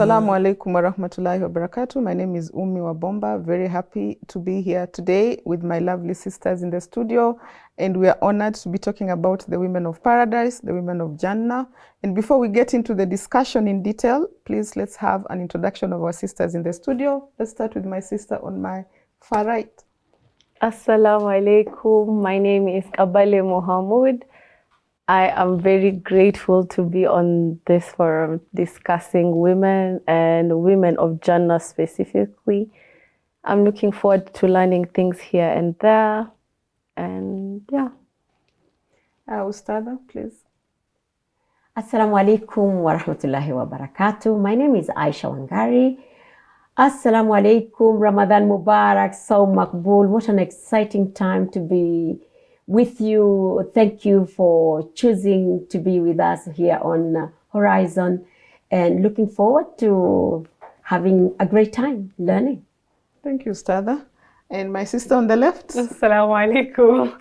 Assalamu alaikum wa rahmatullahi wa barakatuh. My name is Umi Wabomba. Very happy to be here today with my lovely sisters in the studio. And we are honored to be talking about the women of paradise, the women of Jannah. And before we get into the discussion in detail, please let's have an introduction of our sisters in the studio. Let's start with my sister on my far right. Assalamu alaikum. My name is Kabale Mohamud. I am very grateful to be on this forum discussing women and women of Jannah specifically. I'm looking forward to learning things here and there. And yeah. Ustada, please. Assalamu alaikum wa rahmatullahi wa barakatuh. My name is Aisha Wangari. Assalamu alaikum, Ramadan Mubarak, Saum Makbul. What an exciting time to be with you. Thank you for choosing to be with us here on Horizon, and looking forward to having a great time learning. Thank you, Ustada. And my sister on the left. Assalamu alaikum.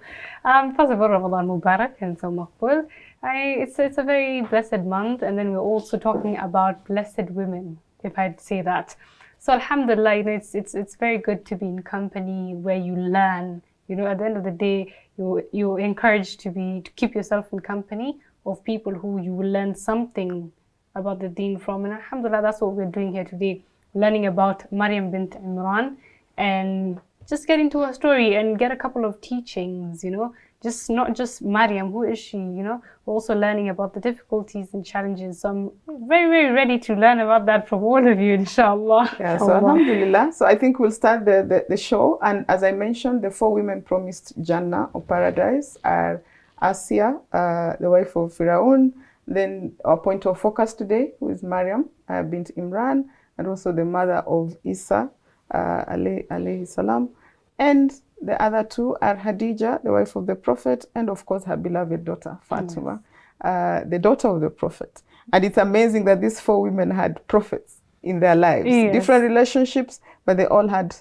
First of all, Ramadan Mubarak and Saum Makbul. It's a very blessed month, and then we're also talking about blessed women, if I'd say that. So alhamdulillah, it's very good to be in company where you learn. At the end of the day, you're encouraged to keep yourself in company of people who you will learn something about the deen from. And alhamdulillah, that's what we're doing here today, learning about Maryam bint Imran, and just get into her story and get a couple of teachings, just not just Maryam, who is she, We're also learning about the difficulties and challenges. So I'm very, very ready to learn about that from all of you, inshallah. Yeah, so alhamdulillah. So I think we'll start the show. And as I mentioned, the four women promised Jannah or paradise are Asiya, the wife of Firaun, then our point of focus today, who is Maryam bint Imran, and also the mother of Issa, alayhi salam. And the other two are Khadija, the wife of the Prophet, and of course her beloved daughter, Fatima, the daughter of the Prophet. And it's amazing that these four women had prophets in their lives. Yes. Different relationships, but they all had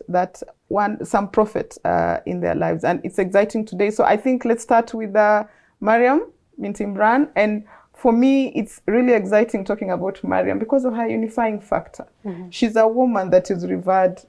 some prophet in their lives. And it's exciting today. So I think let's start with Maryam bint Imran. And for me, it's really exciting talking about Maryam because of her unifying factor. Mm-hmm. She's a woman that is revered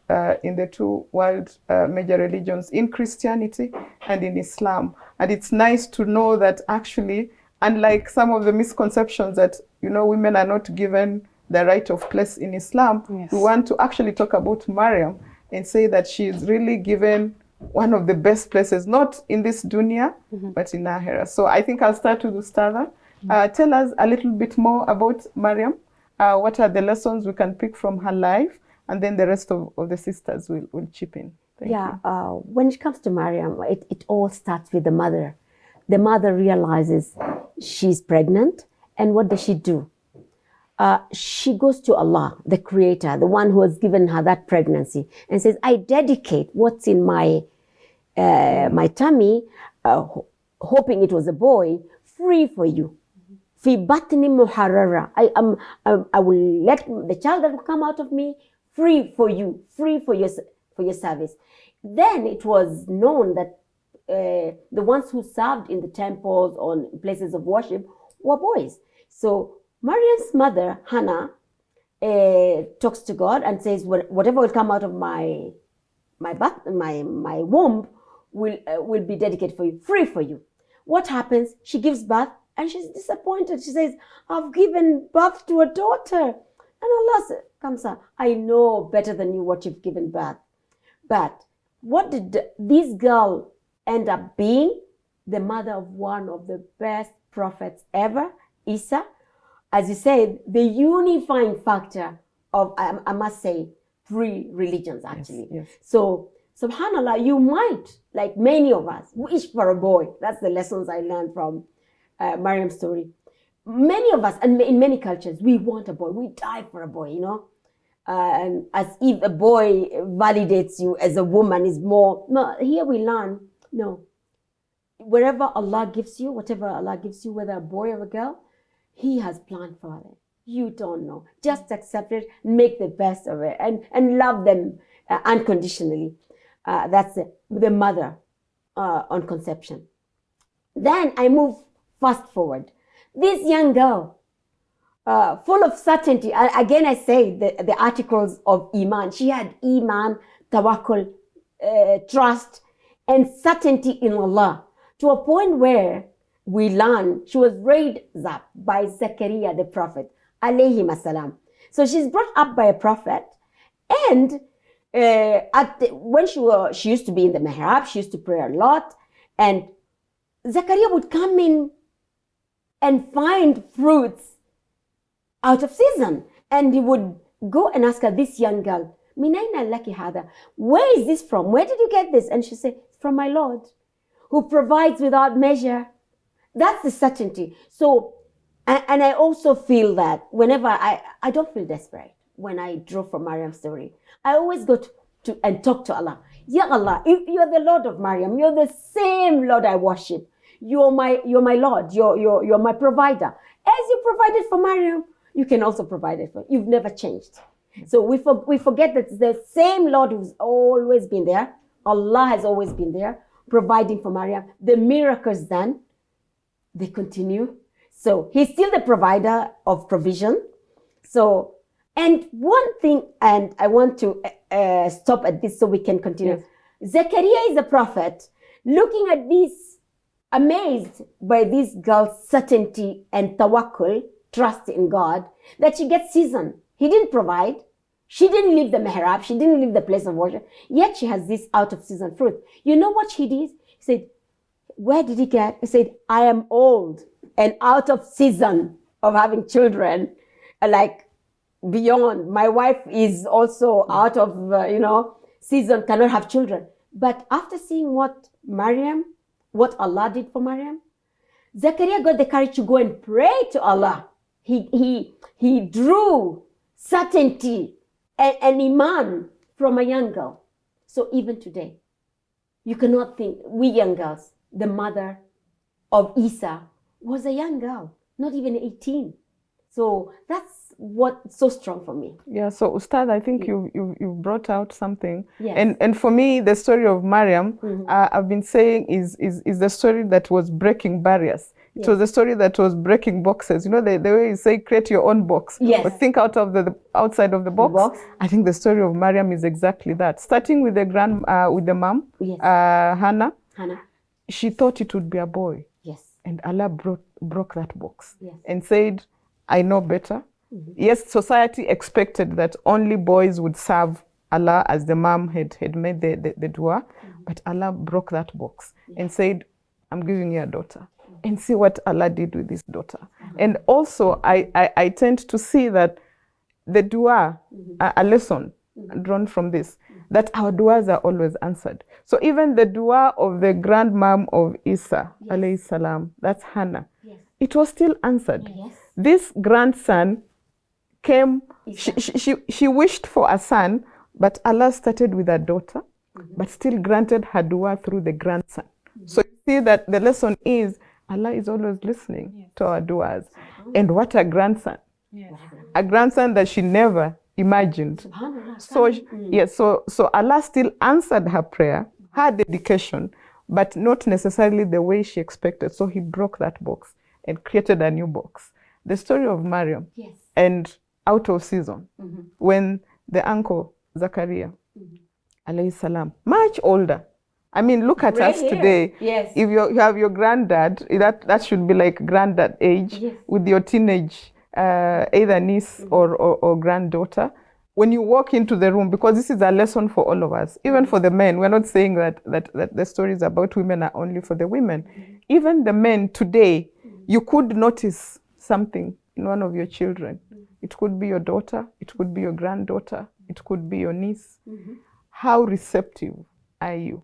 in the two world major religions, in Christianity and in Islam. And it's nice to know that actually, unlike some of the misconceptions that, women are not given the right of place in Islam, yes, we want to actually talk about Maryam and say that she is really given one of the best places, not in this dunya, mm-hmm, but in Akhirah. So I think I'll start with Ustada. Tell us a little bit more about Maryam. What are the lessons we can pick from her life? And then the rest of the sisters will chip in. Thank you. When it comes to Maryam, it all starts with the mother. The mother realizes she's pregnant, and what does she do? She goes to Allah, the Creator, the one who has given her that pregnancy, and says, I dedicate what's in my tummy, hoping it was a boy, free for you. Fi batni muharrara. I will let the child that will come out of me free for you, free for your service. Then it was known that the ones who served in the temples or places of worship were boys. So Maryam's mother, Hannah, talks to God and says, whatever will come out of my womb will be dedicated for you, free for you. What happens? She gives birth and she's disappointed. She says, I've given birth to a daughter. And Allah says, Kamsa, I know better than you what you've given birth. But what did this girl end up being? The mother of one of the best prophets ever, Issa. As you said, the unifying factor of, I must say, three religions actually. Yes, yes. So, subhanallah, you might, like many of us, wish for a boy. That's the lessons I learned from Maryam's story. Many of us, and in many cultures, we want a boy. We die for a boy, and as if a boy validates you as a woman is more. No, here we learn, no. Wherever Allah gives you, whatever Allah gives you, whether a boy or a girl, He has planned for it. You don't know. Just accept it, make the best of it, and love them unconditionally. That's the mother on conception. Then I move fast forward. This young girl full of certainty. Again, I say the articles of Iman. She had Iman, tawakkul, trust, and certainty in Allah, to a point where we learn she was raised up by Zakaria the prophet, alayhi salam. So she's brought up by a prophet, and when she used to be in the mihrab, she used to pray a lot, and Zakaria would come in and find fruits out of season, and he would go and ask her, this young girl, Minaina laki hada, where is this from? Where did you get this? And she said, from my Lord, who provides without measure. That's the certainty. So, and I also feel that whenever I don't feel desperate when I draw from Maryam's story. I always go to and talk to Allah. Ya Allah, you're the Lord of Maryam. You're the same Lord I worship. You're my Lord. You're my provider. As you provided for Maryam, you can also provide it for. You've never changed. So we forget that the same Lord who's always been there. Allah has always been there, providing for Maryam. The miracles done, they continue. So he's still the provider of provision. So, and one thing, and I want to stop at this so we can continue. Yes. Zechariah is a prophet looking at this, amazed by this girl's certainty and tawakkul, trust in God, that she gets season. He didn't provide. She didn't leave the mihrab. She didn't leave the place of worship. Yet she has this out of season fruit. You know what she did? He said, where did he get? He said, I am old and out of season of having children, like beyond. My wife is also out of, season, cannot have children. But after seeing what Allah did for Maryam, Zechariah got the courage to go and pray to Allah. He drew certainty and iman from a young girl. So even today, you cannot think, we young girls, the mother of Issa was a young girl, not even 18. So that's what's so strong for me. Yeah, so Ustad, I think you brought out something. Yes. And for me, the story of Maryam, I've been saying is the story that was breaking barriers. It was the story that was breaking boxes. You know, the way you say, create your own box. Yes. Or think out of the outside of the box. I think the story of Maryam is exactly that. Starting with the mom, Yes. Hannah. Hannah. She thought it would be a boy. Yes. And Allah broke that box. Yes. And said, I know better. Yes, society expected that only boys would serve Allah, as the mom had made the dua. But Allah broke that box and said, I'm giving you a daughter. And see what Allah did with this daughter. And also, I tend to see that the dua, a lesson drawn from this, that our duas are always answered. So even the dua of the grandmom of Issa, alayhi salam, that's Hannah, it was still answered. Yes. This grandson came, she wished for a son, but Allah started with a daughter, but still granted her dua through the grandson. So you see that the lesson is, Allah is always listening to our duas. And what a grandson. Yes. A grandson that she never imagined. So Allah still answered her prayer, her dedication, but not necessarily the way she expected. So he broke that box and created a new box. The story of Maryam and out of season, when the uncle, Zachariah, alayhi salam, much older. I mean, look at us today. Yes. If you have your granddad, that should be like granddad age, with your teenage, either niece or granddaughter. When you walk into the room, because this is a lesson for all of us, even for the men, we're not saying that the stories about women are only for the women. Even the men today, you could notice something in one of your children. It could be your daughter, it could be your granddaughter, it could be your niece. How receptive are you?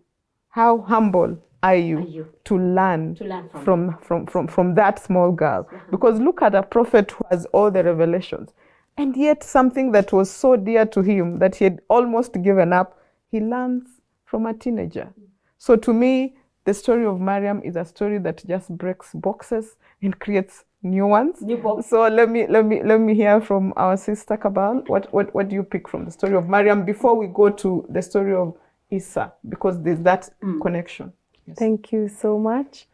How humble are you to learn from that small girl? Because look at a prophet who has all the revelations. And yet something that was so dear to him that he had almost given up, he learns from a teenager. So to me, the story of Maryam is a story that just breaks boxes and creates new ones. So let me hear from our sister Kabal. What do you pick from the story of Maryam before we go to the story of Issa, because there's that connection. Thank you so much.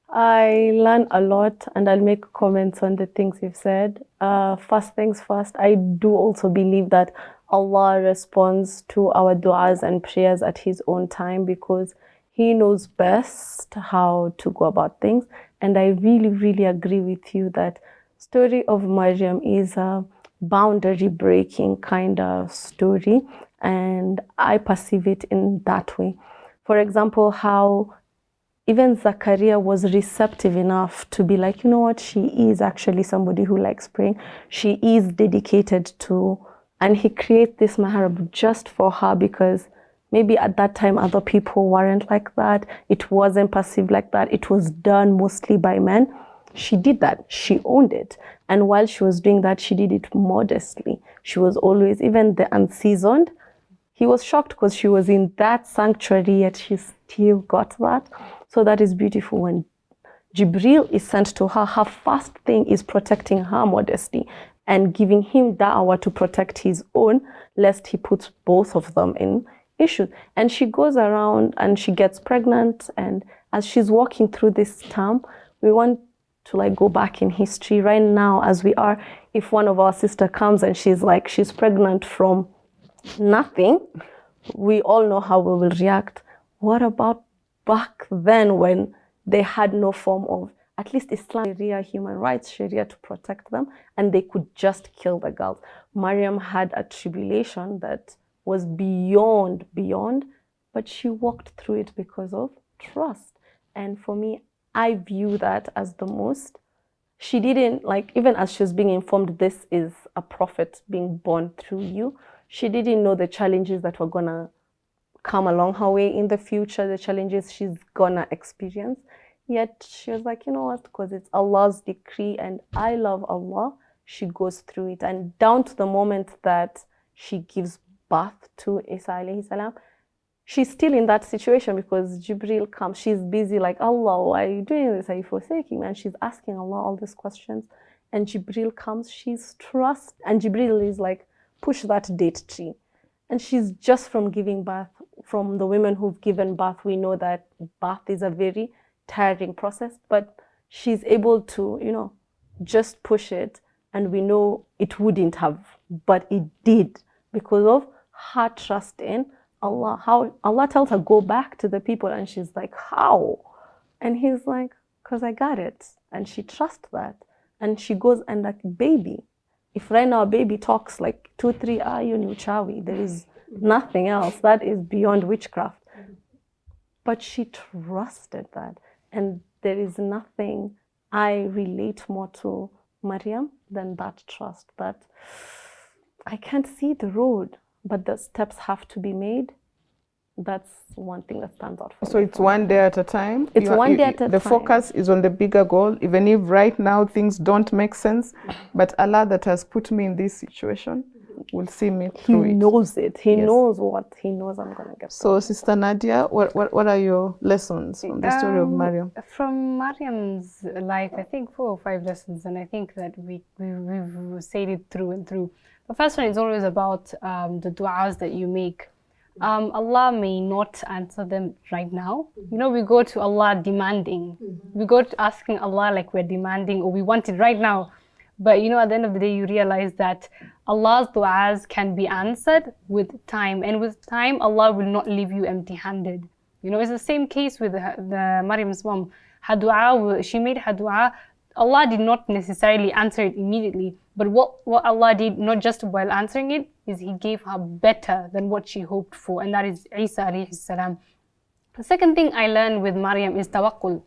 I learn a lot, and I'll make comments on the things you've said. First things first, I do also believe that Allah responds to our du'as and prayers at His own time, because He knows best how to go about things. And I really, really agree with you that story of Maryam is a boundary breaking kind of story, and I perceive it in that way. For example, how even Zakaria was receptive enough to be like, you know what, she is actually somebody who likes praying. She is dedicated to, and he creates this mahrab just for her, because maybe at that time other people weren't like that. It wasn't perceived like that. It was done mostly by men. She did that. She owned it. And while she was doing that, she did it modestly. She was always, even the unseasoned, he was shocked because she was in that sanctuary, yet she still got that. So that is beautiful. When Jibril is sent to her, her first thing is protecting her modesty and giving him da'wah to protect his own, lest he puts both of them in issues. And she goes around and she gets pregnant. And as she's walking through this time, we want to like go back in history right now as we are. If one of our sister comes and she's pregnant from nothing, we all know how we will react. What about back then when they had no form of, at least Islam, Sharia, human rights, Sharia to protect them, and they could just kill the girls? Maryam had a tribulation that was beyond, but she walked through it because of trust. And for me, I view that as the most. She didn't, like, even as she was being informed, this is a prophet being born through you, she didn't know the challenges that were gonna come along her way in the future, the challenges she's gonna experience. Yet she was like, you know what, because it's Allah's decree and I love Allah, she goes through it. And down to the moment that she gives birth to Isa alayhi salam, she's still in that situation because Jibril comes. She's busy like, Allah, why are you doing this? Are you forsaking me? And she's asking Allah all these questions. And Jibril comes, she's trust. And Jibril is like, push that date tree. And she's just from giving birth. From the women who've given birth, we know that birth is a very tiring process, but she's able to, you know, just push it. And we know it wouldn't have, but it did because of her trust in Allah. How Allah tells her, go back to the people. And she's like, how? And he's like, because I got it. And she trusts that. And she goes and like, baby, if right now a baby talks like 2-3 ayun uchawi, there is nothing else. That is beyond witchcraft. But she trusted that. And there is nothing I relate more to Maryam than that trust, that I can't see the road, but the steps have to be made. That's one thing that stands out for me. So it's one day at a time? It's one day at a time. The focus is on the bigger goal, even if right now things don't make sense, but Allah that has put me in this situation will see me through it. He knows it. He knows what. He knows I'm going to get. So Sister Nadia, what are your lessons from the story of Maryam? From Maryam's life, I think 4 or 5 lessons, and I think that we've said it through and through. The first one is always about the du'as that you make. Allah may not answer them right now. You know, we go to Allah demanding. We go to asking Allah like we're demanding or we want it right now. But you know, at the end of the day, you realize that Allah's du'as can be answered with time. And with time, Allah will not leave you empty-handed. You know, it's the same case with the Maryam's mom. Her du'a, she made her du'a. Allah did not necessarily answer it immediately. But what Allah did, not just while answering it, is He gave her better than what she hoped for. And that is Isa alayhi salam. The second thing I learned with Maryam is tawakkul.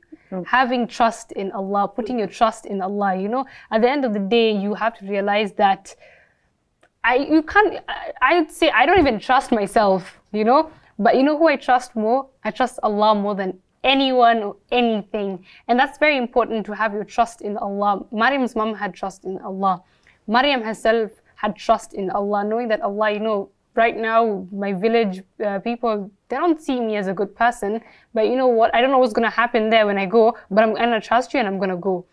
Having trust in Allah, putting your trust in Allah. You know, at the end of the day, you have to realize that I would say I don't even trust myself, you know. But you know who I trust more? I trust Allah more than anyone or anything. And that's very important, to have your trust in Allah. Maryam's mom had trust in Allah. Maryam herself had trust in Allah, knowing that Allah, you know, right now, my village people, they don't see me as a good person. But you know what? I don't know what's going to happen there when I go, but I'm going to trust you and I'm going to go.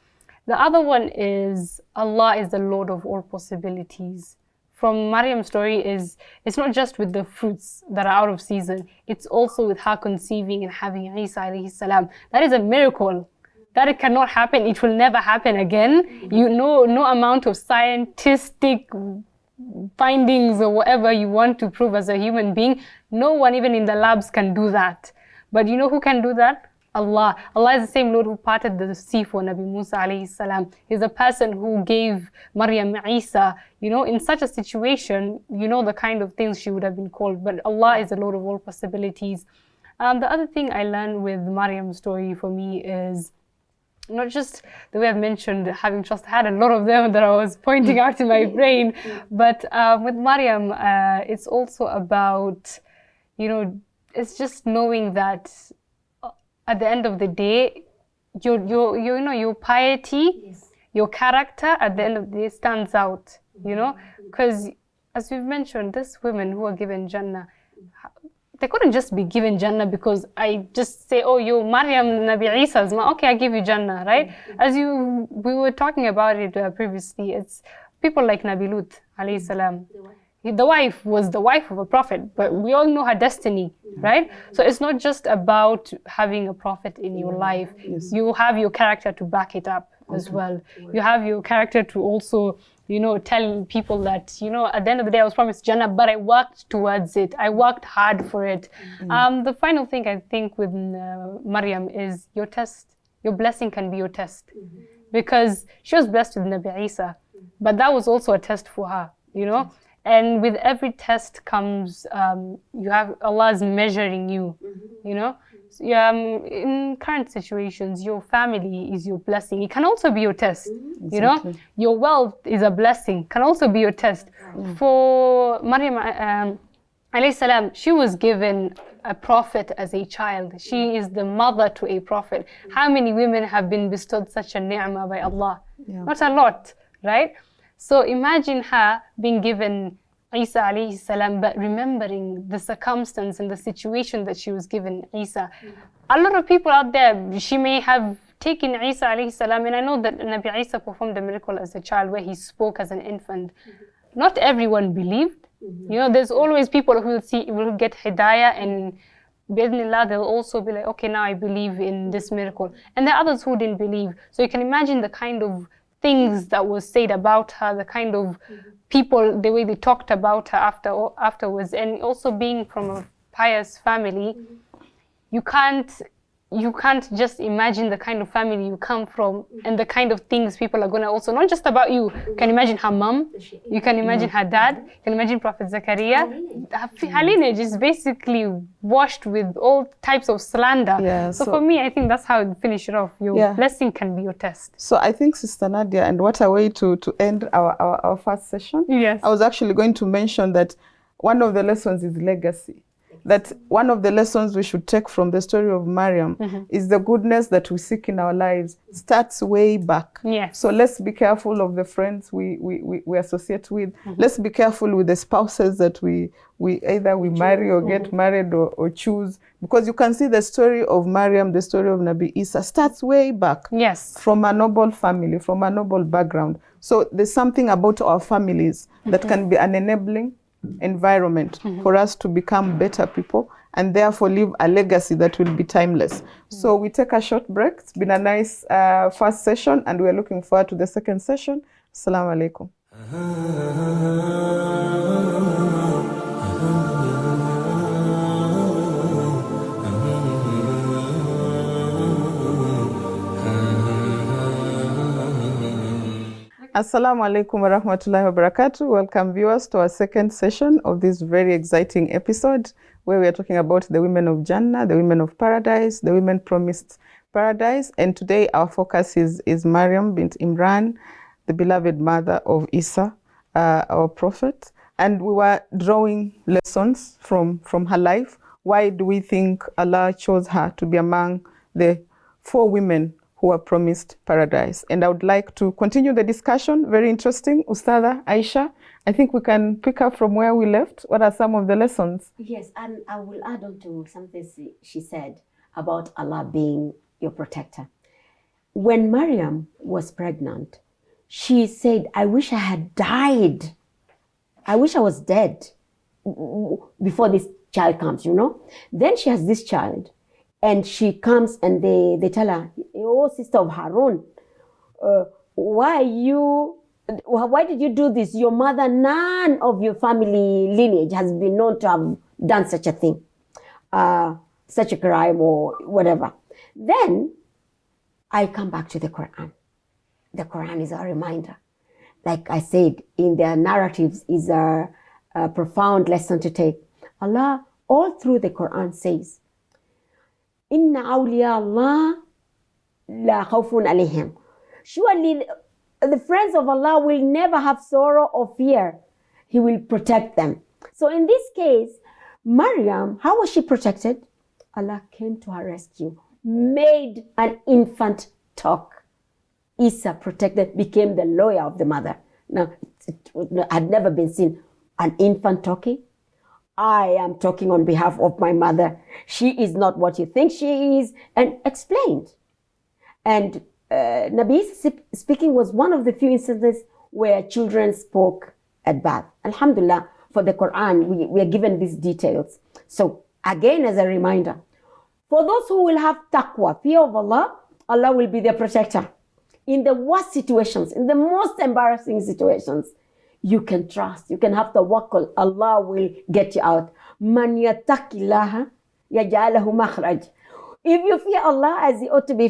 The other one is Allah is the Lord of all possibilities. From Maryam's story is, it's not just with the fruits that are out of season. It's also with her conceiving and having Isa alayhi salam. That is a miracle. that it cannot happen, it will never happen again. You know, no amount of scientific findings or whatever you want to prove as a human being, no one even in the labs can do that. But you know who can do that? Allah. Allah is the same Lord who parted the sea for Nabi Musa alayhi salam. He's the person who gave Maryam Isa. You know, in such a situation, you know the kind of things she would have been called. But Allah is the Lord of all possibilities. The other thing I learned with Maryam's story for me is not just the way I've mentioned having just had a lot of them that I was pointing out in my brain, but with Maryam, it's also about, you know, it's just knowing that at the end of the day, your piety, your character at the end of the day stands out, you know, because as we've mentioned, these women who are given Jannah, they couldn't just be given Jannah because I just say, oh, you Maryam Nabi Isa's ma, okay, I give you Jannah, right? As we were talking about it previously, it's people like Nabi Lut alayhi salam. The wife was the wife of a prophet, but we all know her destiny, right? So it's not just about having a prophet in your life. You have your character to back it up as well. You have your character to also, you know, tell people that, you know, at the end of the day, I was promised Jannah, but I worked towards it. I worked hard for it. The final thing I think with Maryam is your test. Your blessing can be your test. Because she was blessed with Nabi Isa, but that was also a test for her, you know? And with every test comes, you have Allah's measuring you, you know. So, in current situations, your family is your blessing. It can also be your test, you know. Your wealth is a blessing, can also be your test. For Maryam alayhi salam, she was given a prophet as a child. She is the mother to a prophet. How many women have been bestowed such a ni'mah by Allah? Not a lot, right? So imagine her being given Isa alayhi salam, but remembering the circumstance and the situation that she was given Isa. A lot of people out there, she may have taken Isa alayhi salam, and I know that Nabi Isa performed a miracle as a child where he spoke as an infant. Not everyone believed. You know, there's always people who will get hidayah, and bi'idhnillah, they'll also be like, okay, now I believe in this miracle. And there are others who didn't believe. So you can imagine the kind of things that was said about her, the kind of people, the way they talked about her afterwards, and also being from a pious family, you can't just imagine the kind of family you come from and the kind of things people are going to also, not just about you. You can imagine her mom, you can imagine her dad, you can imagine Prophet Zakaria. Her lineage is basically washed with all types of slander. So for me, I think that's how I finish it off. Your blessing can be your test. So I think, Sister Nadia, and what a way to end our first session. I was actually going to mention that one of the lessons is legacy. That one of the lessons we should take from the story of Maryam is the goodness that we seek in our lives starts way back. So let's be careful of the friends we associate with. Let's be careful with the spouses that we either marry or get married or choose. Because you can see the story of Maryam, the story of Nabi Isa starts way back. From a noble family, from a noble background. So there's something about our families that can be an enabling environment for us to become better people and therefore leave a legacy that will be timeless. So we take a short break. It's been a nice first session, and we're looking forward to the second session. Assalamu alaikum. Assalamu alaikum wa rahmatullahi wa barakatuh. Welcome viewers to our second session of this very exciting episode where we are talking about the women of Jannah, the women of paradise, the women promised paradise. And today our focus is Maryam bint Imran, the beloved mother of Issa, our prophet. And we were drawing lessons from her life. Why do we think Allah chose her to be among the 4 women who are promised paradise? And I would like to continue the discussion. Very interesting. Ustada, Aisha, I think we can pick up from where we left. What are some of the lessons? Yes, and I will add on to something she said about Allah being your protector. When Maryam was pregnant, she said, I wish I had died. I wish I was dead before this child comes, you know. Then she has this child. And she comes and they tell her, oh, sister of Harun, why did you do this? Your mother, none of your family lineage has been known to have done such a thing, such a crime or whatever. Then I come back to the Quran. The Quran is a reminder. Like I said, in their narratives is a profound lesson to take. Allah, all through the Quran says, Inna awliya Allah la khawfun alayhim. Surely the friends of Allah will never have sorrow or fear. He will protect them. So in this case, Maryam, how was she protected? Allah came to her rescue, made an infant talk. Issa protected, became the lawyer of the mother. Now, it had never been seen. An infant talking? I am talking on behalf of my mother. She is not what you think she is, and explained. And Nabi speaking was one of the few instances where children spoke at birth. Alhamdulillah, for the Quran, we are given these details. So again, as a reminder, for those who will have taqwa, fear of Allah, Allah will be their protector. In the worst situations, in the most embarrassing situations, you can trust, you can have tawakkul, Allah will get you out. Man yattaqillaha yaj'alahu makhraj. If you fear Allah as He ought to be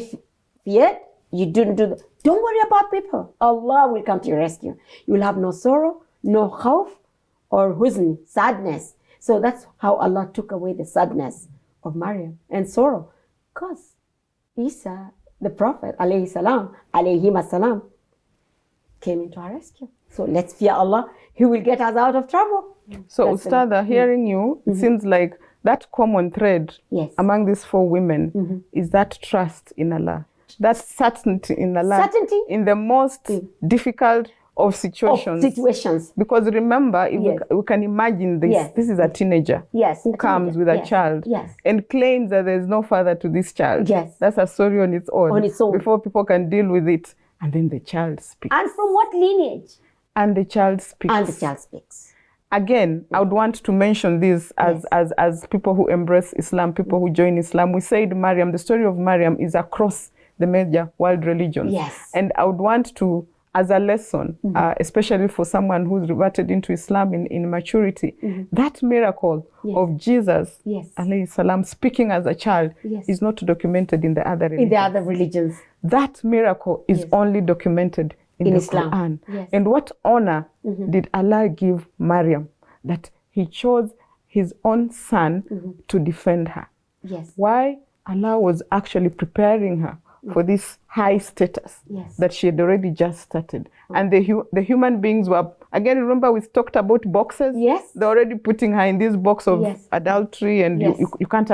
feared, you don't do that. Don't worry about people. Allah will come to your rescue. You will have no sorrow, no khawf or huzn, sadness. So that's how Allah took away the sadness of Maryam and sorrow. Because Isa, the Prophet, alayhi salam, came into our rescue. So let's fear Allah. He will get us out of trouble. So Ustada, hearing you, it seems like that common thread among these four women is that trust in Allah. That certainty in Allah. Certainty in the most difficult of situations. Because remember, if we can imagine this, this is a teenager who comes with a child and claims that there is no father to this child. That's a story on its own. Before people can deal with it. And then the child speaks. And from what lineage? And the child speaks. Again, I would want to mention this as people who embrace Islam, people who join Islam. We said Maryam, the story of Maryam is across the major world religions. And I would want to, as a lesson, especially for someone who's reverted into Islam in maturity, that miracle of Jesus, alayhi salam, speaking as a child is not documented in the other religions. That miracle is only documented in the Islam. Quran. And what honor did Allah give Maryam? That He chose His own son to defend her. Why? Allah was actually preparing her for this high status that she had already just started. And the human beings were, again, remember we talked about boxes? They're already putting her in this box of adultery, and you can't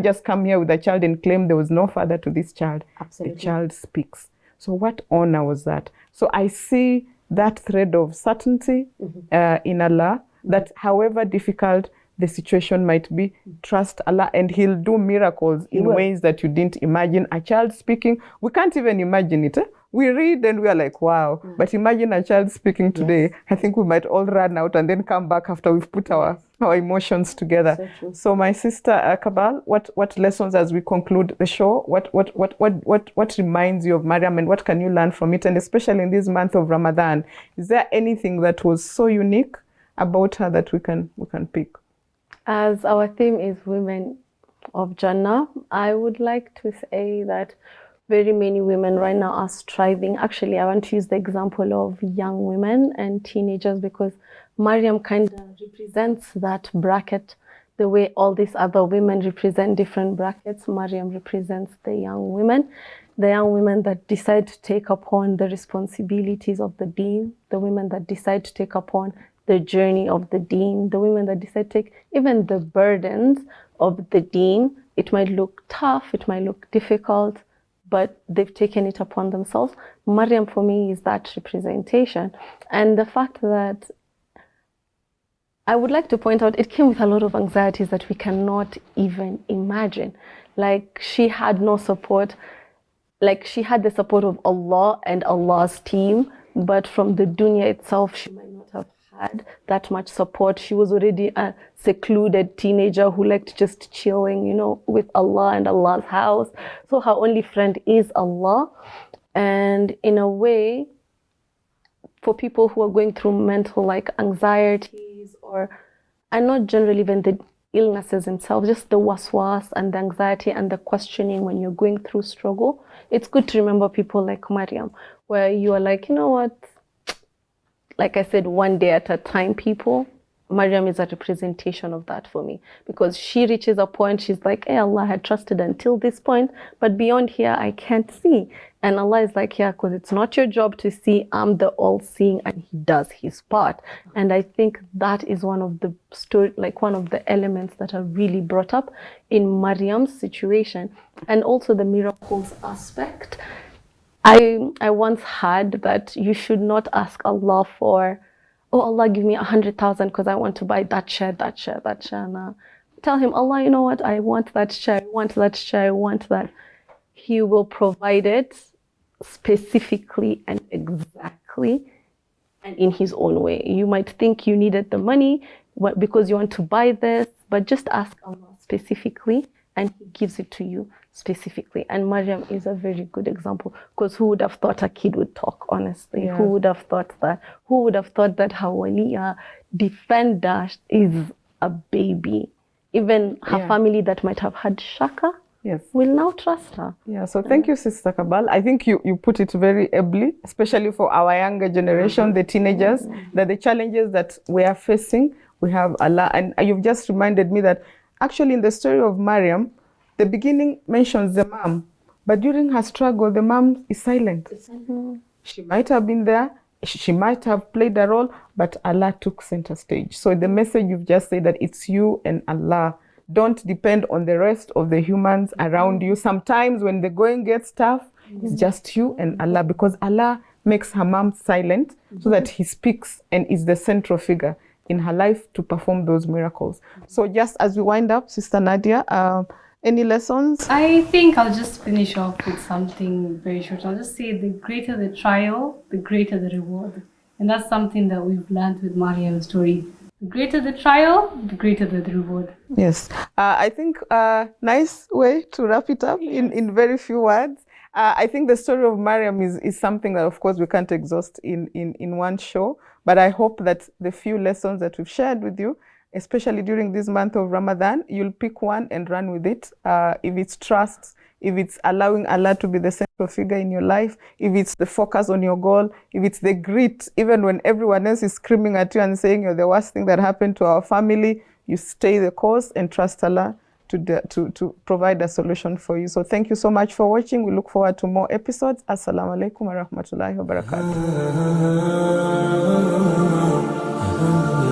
just come here with a child and claim there was no father to this child. Absolutely. The child speaks. So what honor was that? So I see that thread of certainty in Allah, that however difficult the situation might be, trust Allah and He'll do miracles in ways that you didn't imagine. A child speaking, we can't even imagine it. We read and we are like, wow. But imagine a child speaking today. I think we might all run out and then come back after we've put our emotions together. So my sister Kabal, what lessons as we conclude the show, what reminds you of Maryam and what can you learn from it? And especially in this month of Ramadan, is there anything that was so unique about her that we can pick? As our theme is women of Jannah, I would like to say that very many women right now are striving. Actually, I want to use the example of young women and teenagers, because Maryam kind of represents that bracket the way all these other women represent different brackets. Maryam represents the young women that decide to take upon the responsibilities of the deen, the women that decide to take upon the journey of the deen, the women that decide to take even the burdens of the deen. It might look tough, it might look difficult, but they've taken it upon themselves. Maryam for me is that representation. And the fact that I would like to point out, it came with a lot of anxieties that we cannot even imagine. Like, she had no support. Like, she had the support of Allah and Allah's team, but from the dunya itself, she might not have had that much support. She was already a secluded teenager who liked just chilling, you know, with Allah and Allah's house. So her only friend is Allah. And in a way, for people who are going through mental like anxieties and not generally even the illnesses themselves, just the waswas and the anxiety and the questioning when you're going through struggle, it's good to remember people like Maryam, where you are like, you know what, like I said, one day at a time people. Maryam is a representation of that for me, because she reaches a point, she's like, hey, Allah had trusted until this point, but beyond here, I can't see. And Allah is like, yeah, because it's not your job to see, I'm the all-seeing, and He does His part. And I think that is one of the one of the elements that are really brought up in Maryam's situation, and also the miracles aspect. I once heard that you should not ask Allah for, oh, Allah, give me 100,000 because I want to buy that chair. Now, tell Him, Allah, you know what? I want that chair. I want that. He will provide it specifically and exactly and in His own way. You might think you needed the money because you want to buy this, but just ask Allah specifically and He gives it to you specifically. And Maryam is a very good example, because who would have thought a kid would talk, honestly? Yeah. Who would have thought that? Who would have thought that her waliya defender is a baby? Even her family that might have had shaka will now trust her. Yeah, so thank you, Sister Kabal. I think you put it very ably, especially for our younger generation, the teenagers, that the challenges that we are facing, we have Allah. And you've just reminded me that actually in the story of Maryam, the beginning mentions the mom, but during her struggle, the mom is silent. She might have been there, she might have played a role, but Allah took center stage. So the message you've just said, that it's you and Allah. Don't depend on the rest of the humans around you. Sometimes when the going gets tough, it's just you and Allah, because Allah makes her mom silent so that He speaks and is the central figure in her life to perform those miracles. So just as we wind up, Sister Nadia, any lessons? I think I'll just finish off with something very short. I'll just say, the greater the trial, the greater the reward. And that's something that we've learned with Maryam's story. The greater the trial, the greater the reward. Yes. I think nice way to wrap it up in very few words. I think the story of Maryam is something that, of course, we can't exhaust in one show. But I hope that the few lessons that we've shared with you, especially during this month of Ramadan, you'll pick one and run with it. If it's trust, if it's allowing Allah to be the central figure in your life, if it's the focus on your goal, if it's the grit, even when everyone else is screaming at you and saying you're the worst thing that happened to our family, you stay the course and trust Allah to provide a solution for you. So thank you so much for watching. We look forward to more episodes. Assalamu alaikum wa rahmatullahi wa barakatuh.